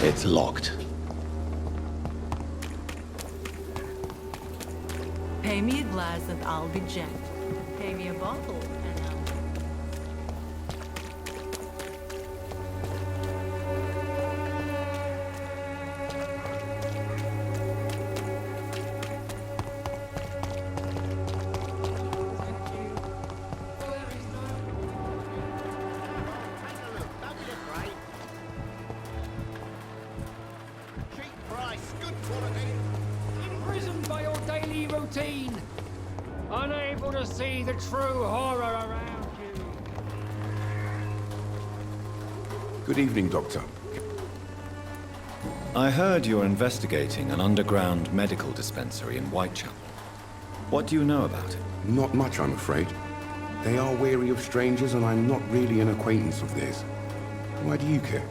It's locked. Pay me a glass and I'll be Jack. Pay me a bottle and I'll... Imprisoned by your daily routine, unable to see the true horror around you. Good evening, Doctor. I heard you're investigating an underground medical dispensary in Whitechapel. What do you know about it? Not much, I'm afraid. They are wary of strangers, and I'm not really an acquaintance of theirs. Why do you care?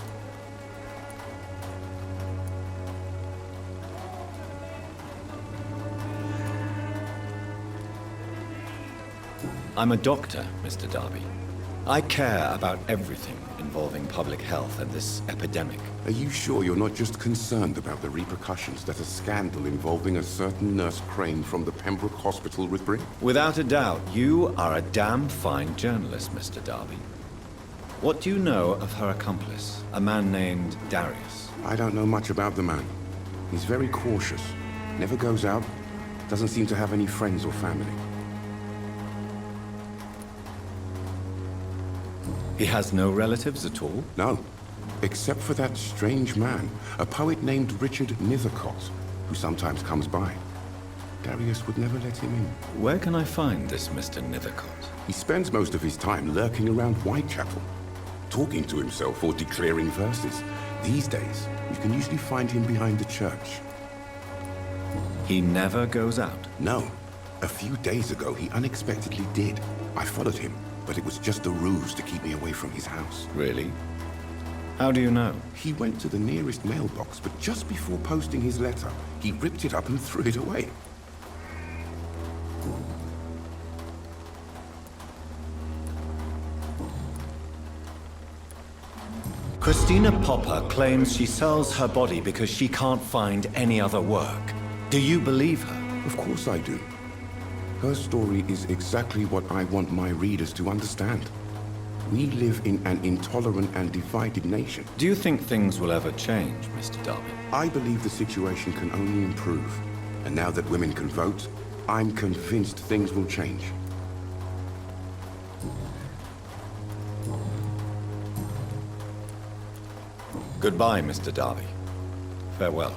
I'm a doctor, Mr. Darby. I care about everything involving public health and this epidemic. Are you sure you're not just concerned about the repercussions that a scandal involving a certain Nurse Crane from the Pembroke Hospital would bring? Without a doubt, you are a damn fine journalist, Mr. Darby. What do you know of her accomplice, a man named Darius? I don't know much about the man. He's very cautious, never goes out, doesn't seem to have any friends or family. He has no relatives at all? No, except for that strange man, a poet named Richard Nethercott, who sometimes comes by. Darius would never let him in. Where can I find this Mr. Nethercott? He spends most of his time lurking around Whitechapel, talking to himself or declaring verses. These days, you can usually find him behind the church. He never goes out? No. A few days ago, he unexpectedly did. I followed him, but it was just a ruse to keep me away from his house. Really? How do you know? He went to the nearest mailbox, but just before posting his letter, he ripped it up and threw it away. Christina Popper claims she sells her body because she can't find any other work. Do you believe her? Of course I do. Her story is exactly what I want my readers to understand. We live in an intolerant and divided nation. Do you think things will ever change, Mr. Darby? I believe the situation can only improve. And now that women can vote, I'm convinced things will change. Goodbye, Mr. Darby. Farewell.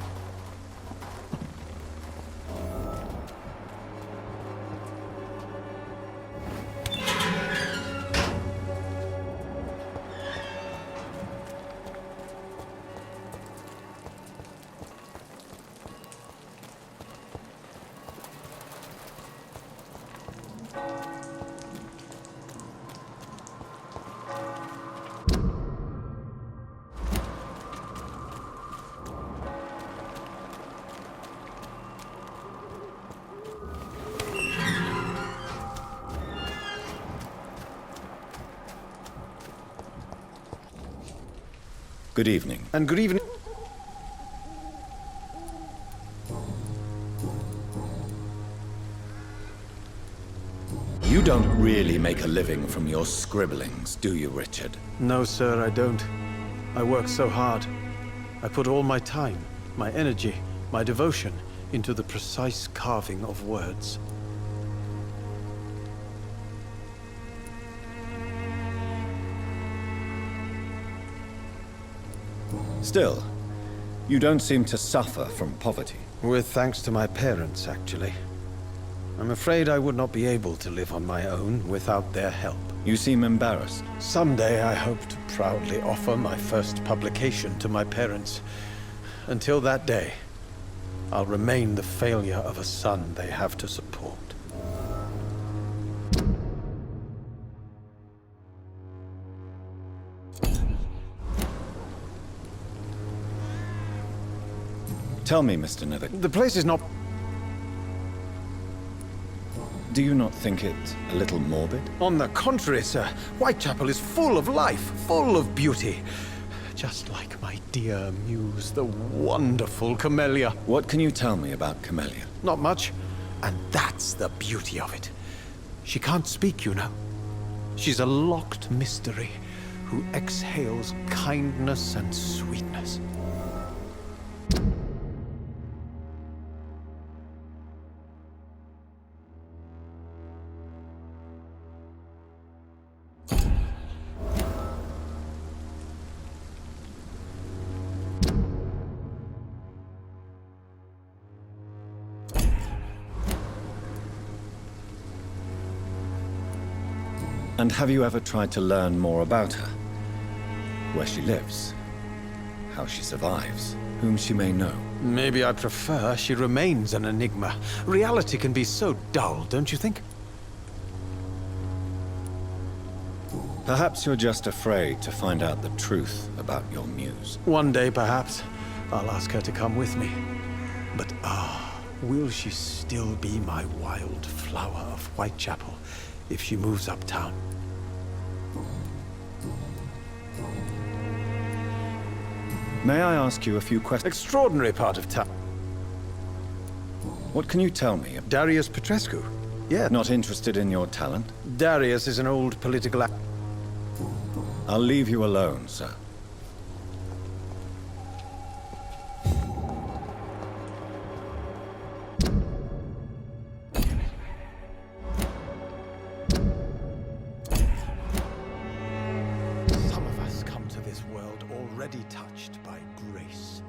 Good evening. And good evening. You don't really make a living from your scribblings, do you, Richard? No, sir, I don't. I work so hard. I put all my time, my energy, my devotion into the precise carving of words. Still, you don't seem to suffer from poverty. With thanks to my parents, actually. I'm afraid I would not be able to live on my own without their help. You seem embarrassed. Someday I hope to proudly offer my first publication to my parents. Until that day, I'll remain the failure of a son they have to support. Tell me, Mr. Nethercott, The place is not... do you not think it a little morbid? On the contrary, sir. Whitechapel is full of life, full of beauty. Just like my dear muse, the wonderful Camellia. What can you tell me about Camellia? Not much, and that's the beauty of it. She can't speak, you know. She's a locked mystery who exhales kindness and sweetness. And have you ever tried to learn more about her? Where she lives? How she survives? Whom she may know? Maybe I prefer she remains an enigma. Reality can be so dull, don't you think? Perhaps you're just afraid to find out the truth about your muse. One day, perhaps, I'll ask her to come with me. But will she still be my wild flower of Whitechapel if she moves uptown? May I ask you a few questions? Extraordinary part of town. What can you tell me? Darius Petrescu. Yeah. Not interested in your talent? Darius is an old political I'll leave you alone, sir. Some of us come to this world already touched by grace.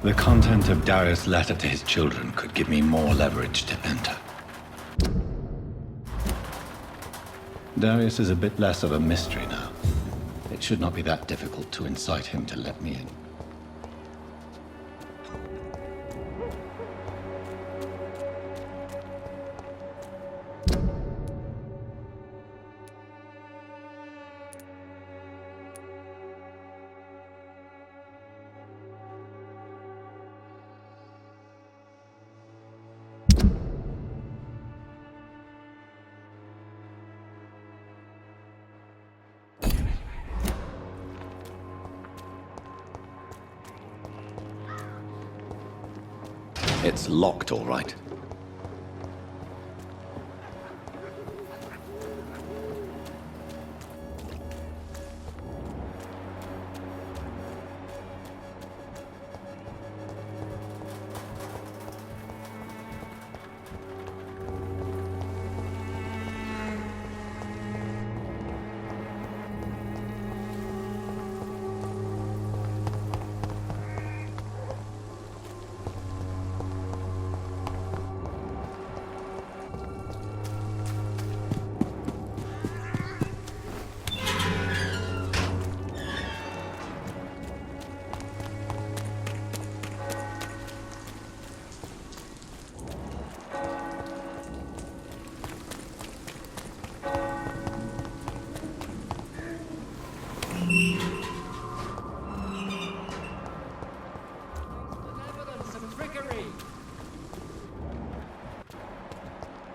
The content of Darius' letter to his children could give me more leverage to enter. Darius is a bit less of a mystery now. It should not be that difficult to incite him to let me in. It's locked, all right.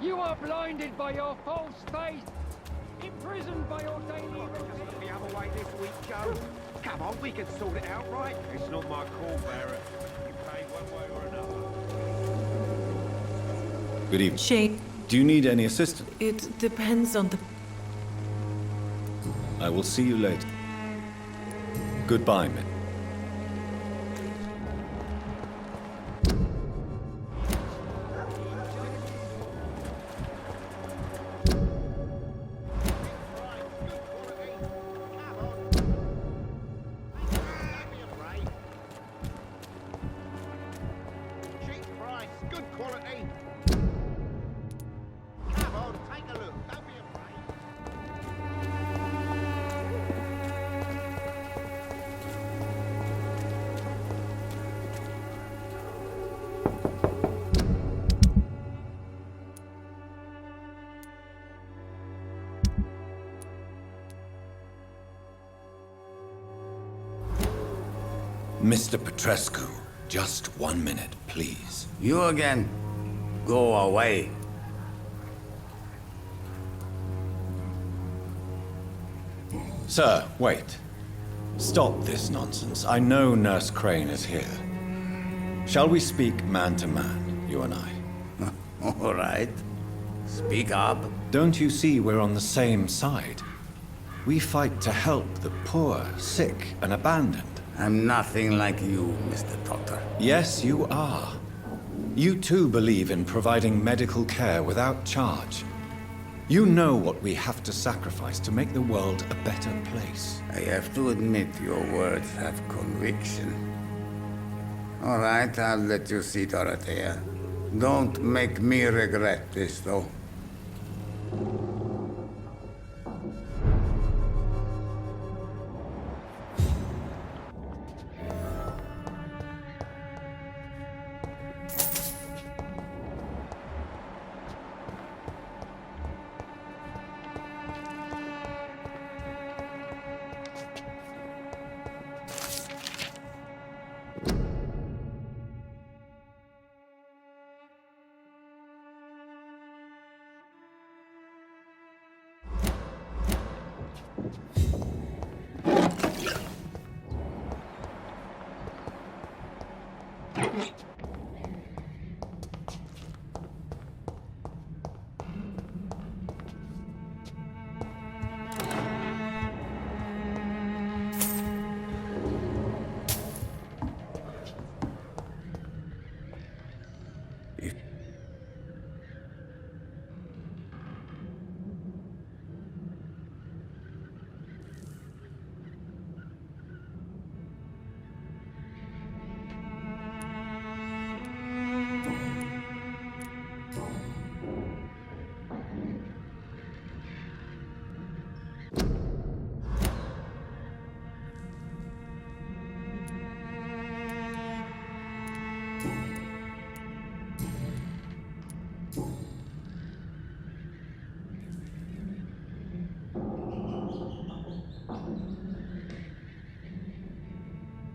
You are blinded by your false faith, imprisoned by your daily routine. The other way this week, Joe. Come on, we can sort it out, right? It's not my call, Barrett. You pay one way or another. Good evening. Shane, Do you need any assistance? it depends on the... I will see you later. Goodbye, men. Cheap price, good quality. Come on, take a look. Don't be afraid. Mr. Petrescu, just 1 minute, please. You again? Go away. Sir, wait. Stop this nonsense. I know Nurse Crane is here. Shall we speak man to man, you and I? All right. Speak up. Don't you see we're on the same side? We fight to help the poor, sick, and abandoned. I'm nothing like you, Mr. Doctor. Yes, you are. You too believe in providing medical care without charge. You know what we have to sacrifice to make the world a better place. I have to admit your words have conviction. All right, I'll let you see, Dorothea. Don't make me regret this, though.